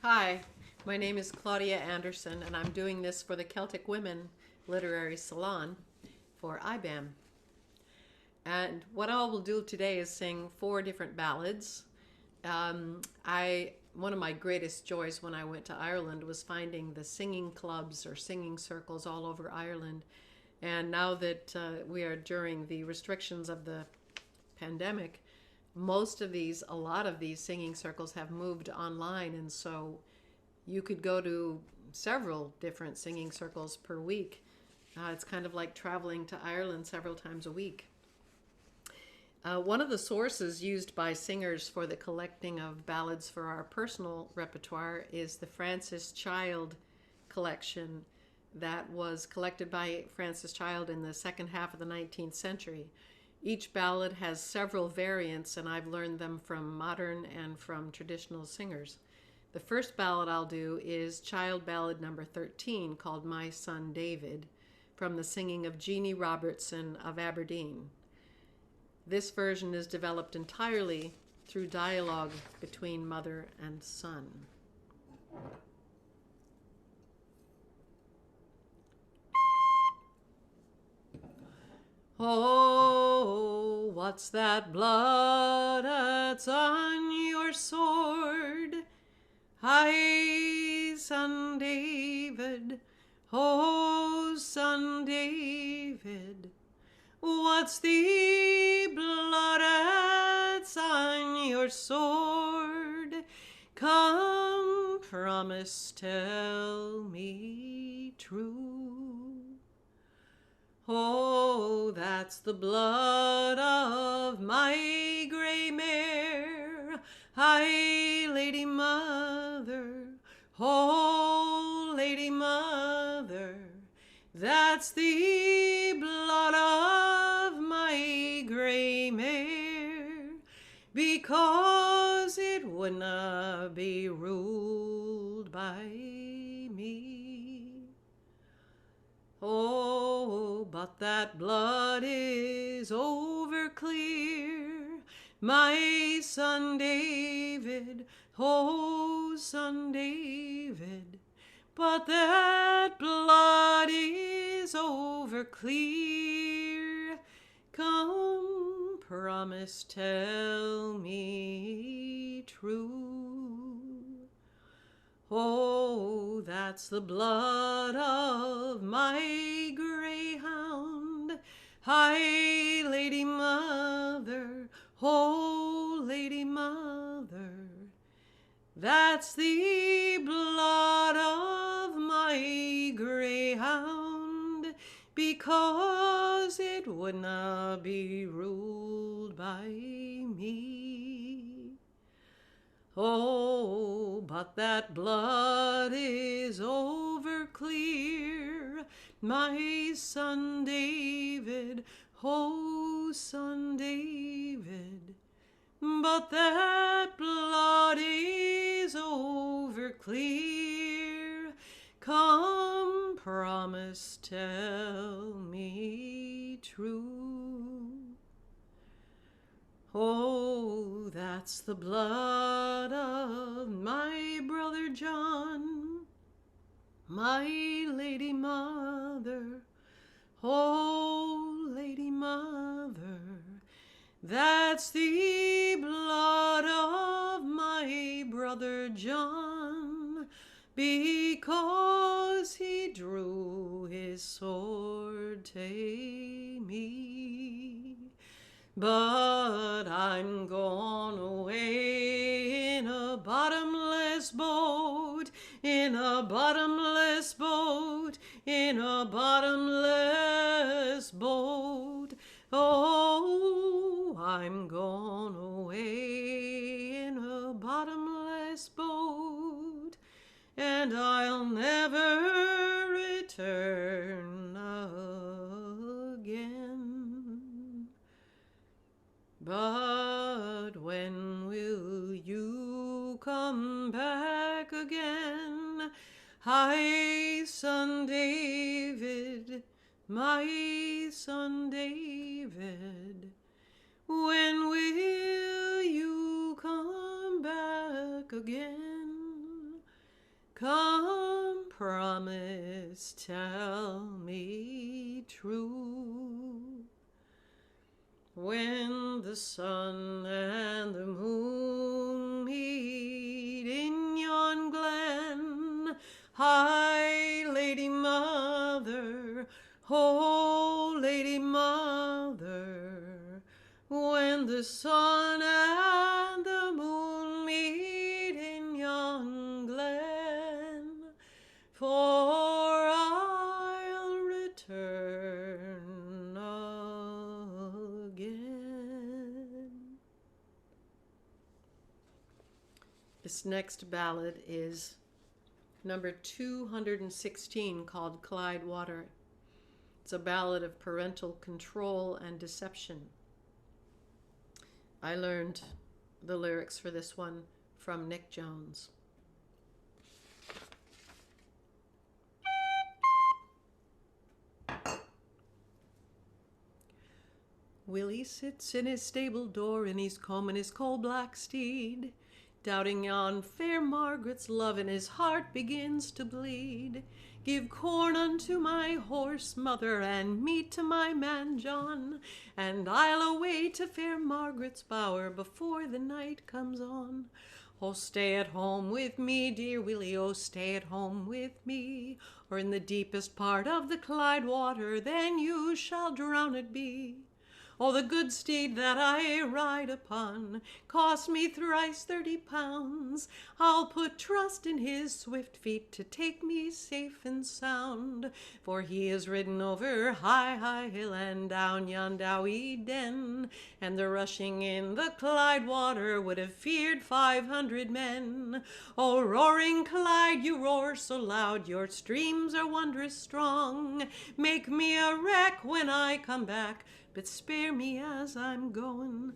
Hi, my name is Claudia Anderson, and I'm doing this for the Celtic Women Literary Salon for IBAM. And what I will do today is sing 4 different ballads. One of my greatest joys when I went to Ireland was finding the singing clubs or singing circles all over Ireland. And now that we are during the restrictions of the pandemic, a lot of these singing circles have moved online, and so you could go to several different singing circles per week. It's kind of like traveling to Ireland several times a week. One of the sources used by singers for the collecting of ballads for our personal repertoire is the Francis Child collection that was collected by Francis Child in the second half of the 19th century. Each ballad has several variants, and I've learned them from modern and from traditional singers. The first ballad I'll do is Child Ballad number 13, called My Son David, from the singing of Jeannie Robertson of Aberdeen. This version is developed entirely through dialogue between mother and son. Oh, what's that blood that's on your sword? Hi, son David, oh, son David. What's the blood that's on your sword? Come, promise, tell me true. Oh, that's the blood of my gray mare, hi, lady mother, oh, lady mother. That's the blood of my gray mare, because it would not be ruled by me. Oh, but that blood is over clear, my son David, oh, son David. But that blood is over clear. Come, promise, tell me true. Oh, that's the blood of my greyhound, hi, lady mother, oh, lady mother. That's the blood of my greyhound, because it would not be ruled by me. Oh, but that blood is over clear, my son David, oh, son David. But that blood is over clear. Come, promise, tell me true. Oh, that's the blood of my brother John, my lady mother, oh, lady mother. That's the blood of my brother John, because he drew his sword to me. But I'm gone away in a bottomless boat, in a bottomless boat, in a bottomless boat. Oh, I'm gone away in a bottomless boat, and I'll never return again. But when will you come back again? Hi, son David, my son David. When will you come back again? When the sun and the moon meet in yon glen, high Lady Mother, oh Lady Mother, when the sun and the moon meet in yon glen, for I'll return again. This next ballad is number 216, called Clyde Water. It's a ballad of parental control and deception. I learned the lyrics for this one from Nick Jones. Willie sits in his stable door, and he's combing his coal-black steed, doubting yon fair Margaret's love, and his heart begins to bleed. Give corn unto my horse, mother, and meat to my man John, and I'll away to fair Margaret's bower before the night comes on. Oh, stay at home with me, dear Willie, oh, stay at home with me, or in the deepest part of the Clyde water, then you shall drowned be. Oh, the good steed that I ride upon cost me thrice 30 pounds. I'll put trust in his swift feet to take me safe and sound, for he is ridden over high, high hill and down yon dowie den, and the rushing in the Clyde water would have feared 500 men. Oh, roaring Clyde, you roar so loud, your streams are wondrous strong. Make me a wreck when I come back, but spare me as I'm going.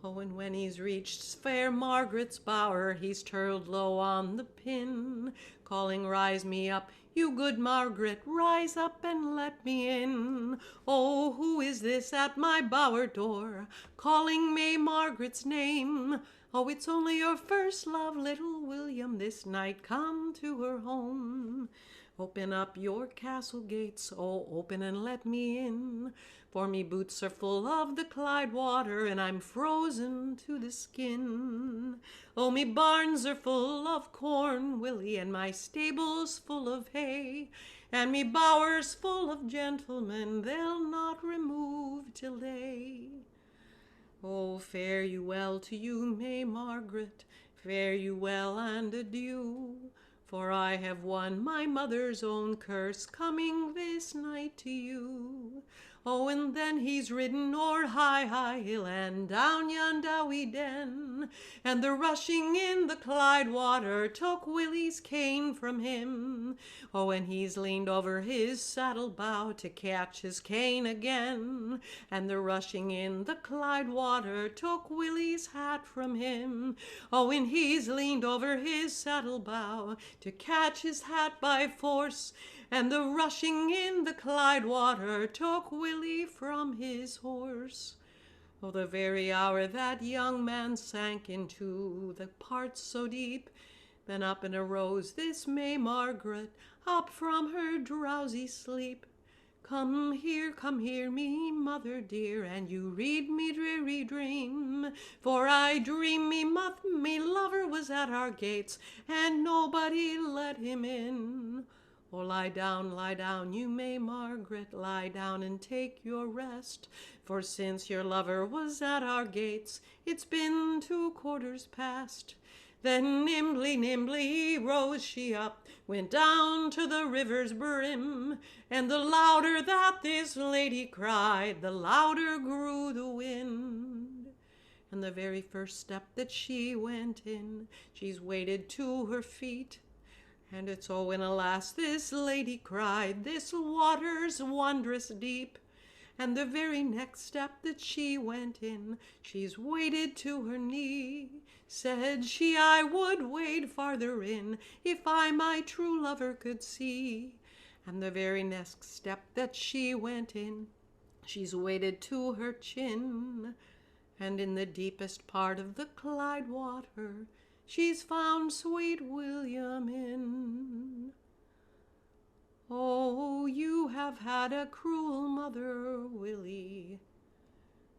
Oh, and when he's reached fair Margaret's bower, he's turled low on the pin, calling, rise me up, you good Margaret, rise up and let me in. Oh, who is this at my bower door, calling May Margaret's name? Oh, it's only your first love, little William, this night come to her home. Open up your castle gates, oh, open and let me in, for me boots are full of the Clyde water, and I'm frozen to the skin. Oh, me barns are full of corn, Willie, and my stables full of hay, and me bowers full of gentlemen, they'll not remove till day. Oh, fare you well to you, May Margaret, fare you well and adieu, for I have won my mother's own curse coming this night to you. Oh, and then he's ridden o'er high, high hill and down yon dowie den, and the rushing in the Clyde water took Willie's cane from him. Oh, and he's leaned over his saddle bow to catch his cane again, and the rushing in the Clyde water took Willie's hat from him. Oh, and he's leaned over his saddle bow to catch his hat by force, and the rushing in the Clyde water took Willie from his horse. Oh, the very hour that young man sank into the parts so deep, then up and arose this May Margaret, up from her drowsy sleep. Come here, me mother dear, and you read me dreary dream, for I dream me lover was at our gates, and nobody let him in. Oh, lie down, you May Margaret, lie down and take your rest, for since your lover was at our gates, it's been 2 quarters past. Then nimbly rose she up, went down to the river's brim, and the louder that this lady cried, the louder grew the wind. And the very first step that she went in, she's waded to her feet, and it's oh, when alas this lady cried, this water's wondrous deep. And the very next step that she went in, she's waded to her knee. Said she, I would wade farther in, if I my true lover could see. And the very next step that she went in, she's waded to her chin. And in the deepest part of the Clyde water, she's found sweet William in. Oh, you have had a cruel mother, Willie,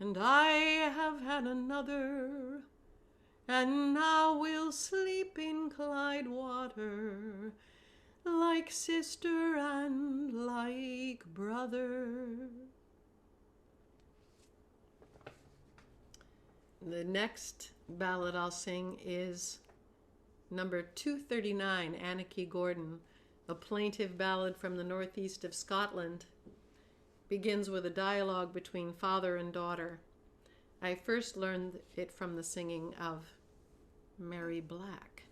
and I have had another, and now we'll sleep in Clyde water, like sister and like brother. The next ballad I'll sing is number 239, Anarchy Gordon, a plaintive ballad from the northeast of Scotland. Begins with a dialogue between father and daughter. I first learned it from the singing of Mary Black.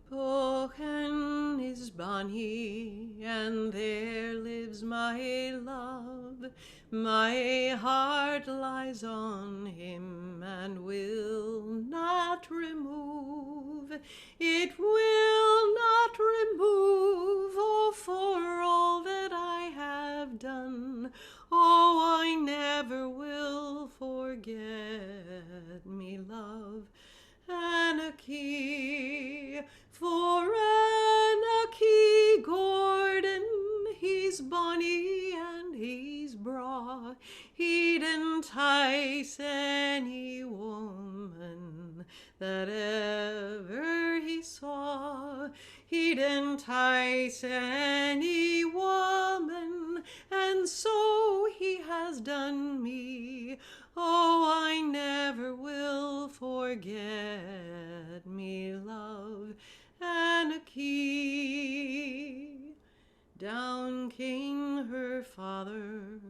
Pochen is bonny, and there lives my love. My heart lies on him, and will not remove. It will not remove, oh, for all that I have done. Oh, I never will forget me love. Anarchy, for Anarchy Gordon, he's bonny and he's braw. He'd entice any woman that ever he saw. He'd entice any woman, and so he has done me. Oh, I never will forget me love. Anarchy. Down came her father,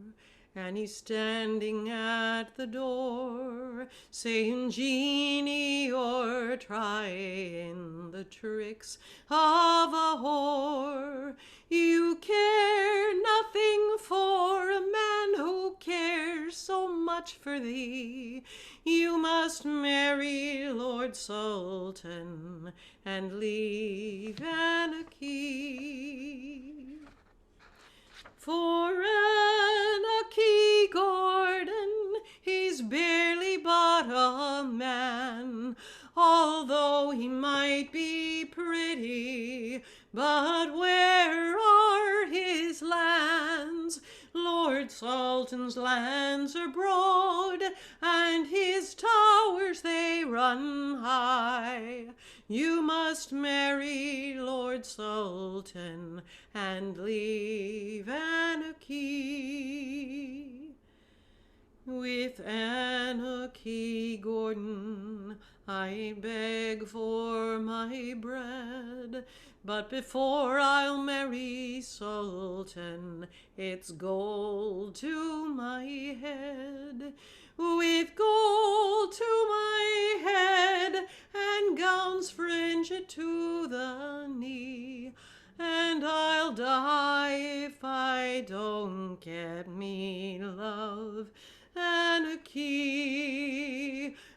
and he's standing at the door, saying, Jeannie, you're trying the tricks of a whore. You care nothing for a man who cares so much for thee. You must marry Lord Sultan and leave Anarchy. For Anarchy Gordon, he's barely but a man, although he might be pretty, but where are his lands? Lord Sultan's lands are broad, and his towers they run high. You must marry Lord Sultan and leave Anarchy. With Anarchy Gordon I beg for my bread, but before I'll marry Sultan, it's gold to my head. With gold to my head and gowns fringed to the knee, and I'll die if I don't get me love. Anarchy,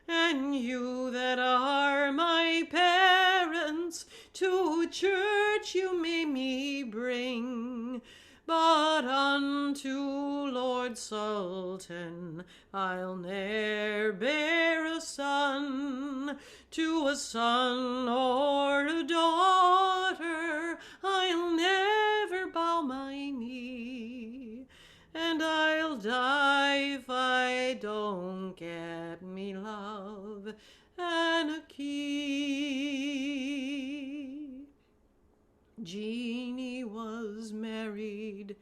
and you that are my parents, to church you may me bring, but unto Lord Sultan I'll ne'er bear a son. To a son or a daughter I'll never bow my knee, and I'll die if I don't get me love. Anarchy. Jeannie was married,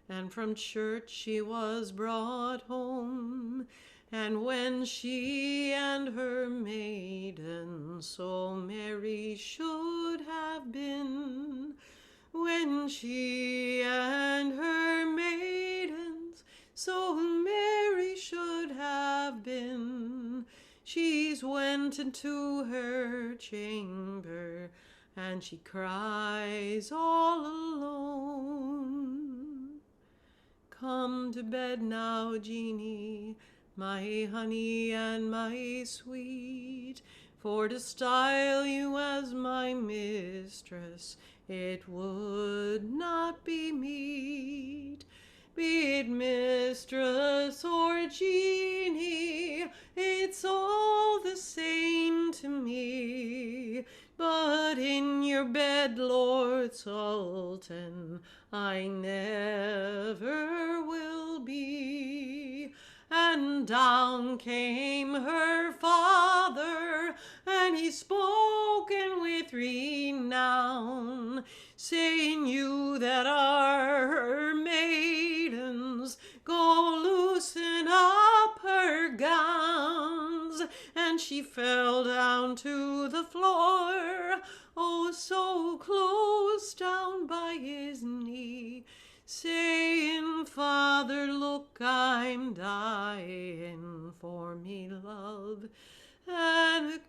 and from church she was brought home, and when she and her maidens so merry should have been, when she and her maidens so merry should have been, she's went into her chamber, and she cries all alone. Come to bed now, Jeannie, my honey and my sweet, for to style you as my mistress it would not be meet. Be it mistress or Jeannie, it's all in your bed, Lord Sultan, I never will be. And down came her father, and he spoken with renown, saying, you that are her maidens, go loosen up her gowns. And she fell down to the floor, oh, so close down by his knee, saying, Father, look, I'm dying for me love Anarchy.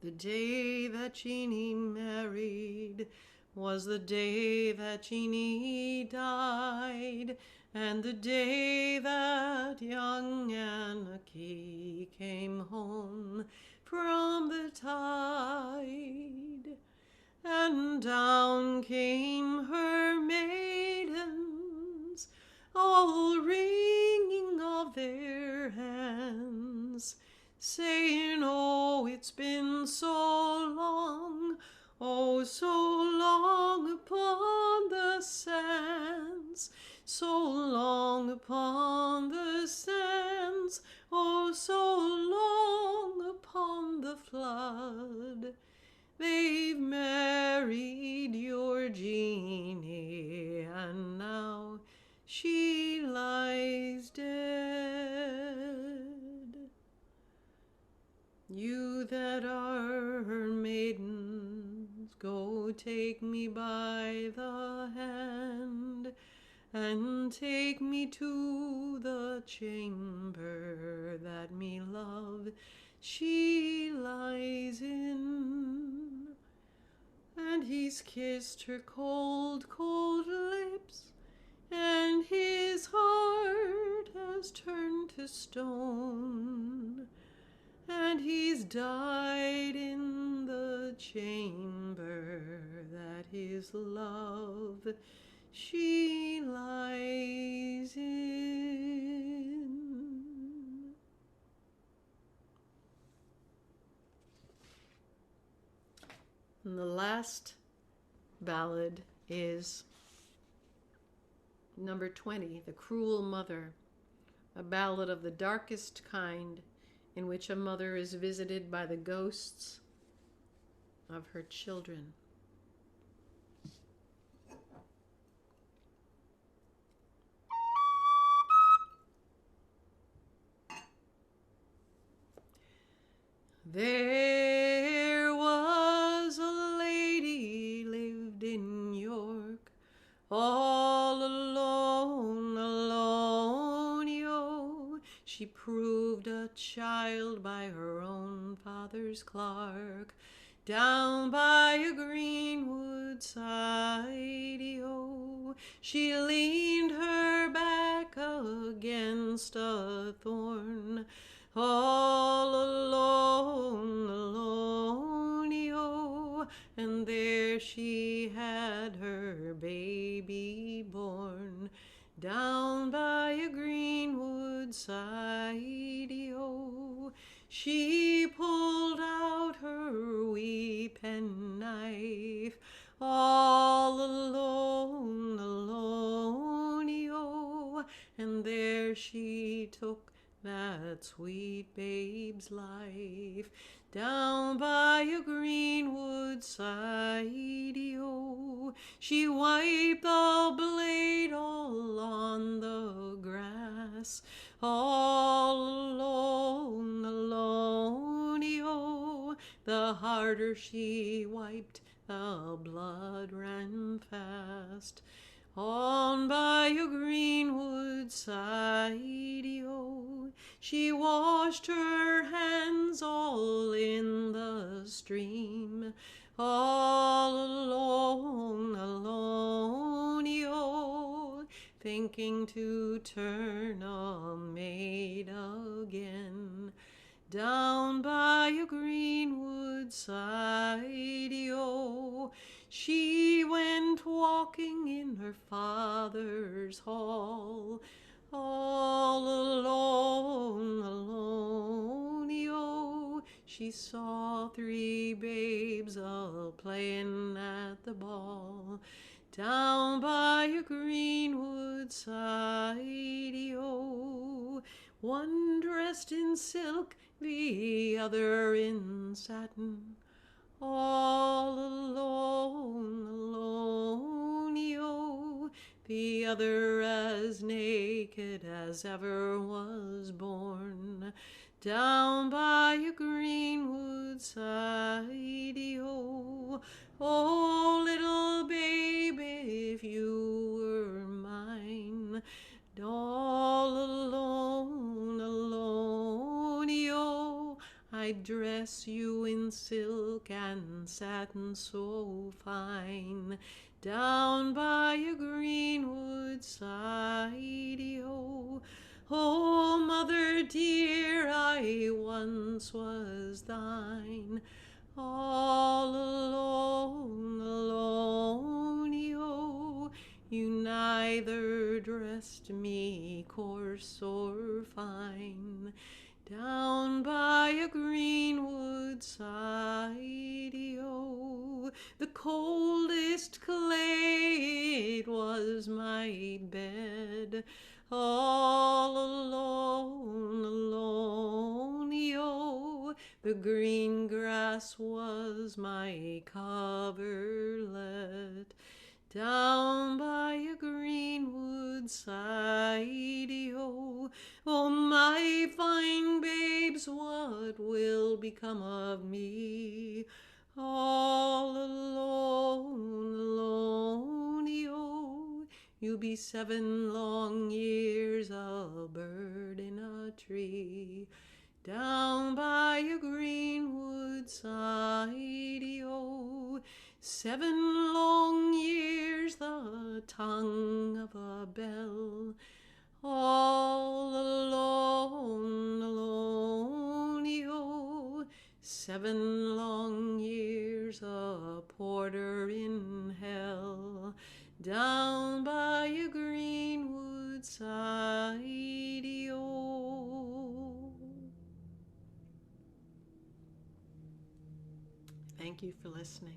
The day that Jeannie married was the day that Jeannie died, and the day that young Anarchy came home from the tide. And down came her maidens, all wringing of their hands, saying, oh, it's been so long, oh, so long upon the sands, so long upon the sands, oh, so long upon the flood. They've married your Jeannie, and now she lies dead. You that are her maidens, go take me by the hand, and take me to the chamber that me love she lies in. And he's kissed her cold, cold lips, and his heart has turned to stone, and he's died in the chamber that his love she lies in. And the last ballad is number 20, The Cruel Mother, a ballad of the darkest kind, in which a mother is visited by the ghosts of her children. There was a lady lived in York, all alone, alone, yo. She proved a child by her own father's clerk, down by a greenwood side, yo. She leaned her back against a thorn, all alone, alone, yo, and there she had her baby born, down by a greenwood side, yo. She pulled out her wee penknife, all alone, alone, yo, and there she took that sweet babe's life, down by a greenwood side, yo. She wiped the blade all on the grass, all alone, alone, yo. The harder she wiped, the blood ran fast, on by a greenwood side, yo. She washed her hands all in the stream, all alone, alone, yo, thinking to turn a maid again, down by a greenwood side, yo. She went walking in her father's hall, all alone, alone, yo. She saw three babes all playing at the ball down by a greenwood side-o. One dressed in silk, the other in satin, all alone, alone-o. The other as naked as ever was born, down by a greenwood side-o. Oh, little babe, if you were mine, all alone, alone-o, I'd dress you in silk and satin so fine, down by a greenwood side-o. Oh, mother dear, I once was thine, all alone, alone-o. You neither dressed me coarse or fine, down by a greenwood side-o. The coldest clay, it was my bed, all alone, alone-o. The green grass was my coverlet, down by a greenwood side-o. Oh, my fine babes, what will become of me, all alone, alone-o. You'll be 7 long years a bird in a tree, down by a greenwood side-o. 7 long years the tongue of a bell, all alone, alone-o. 7 long years a porter in hell, down by a greenwood side-o. Thank you for listening.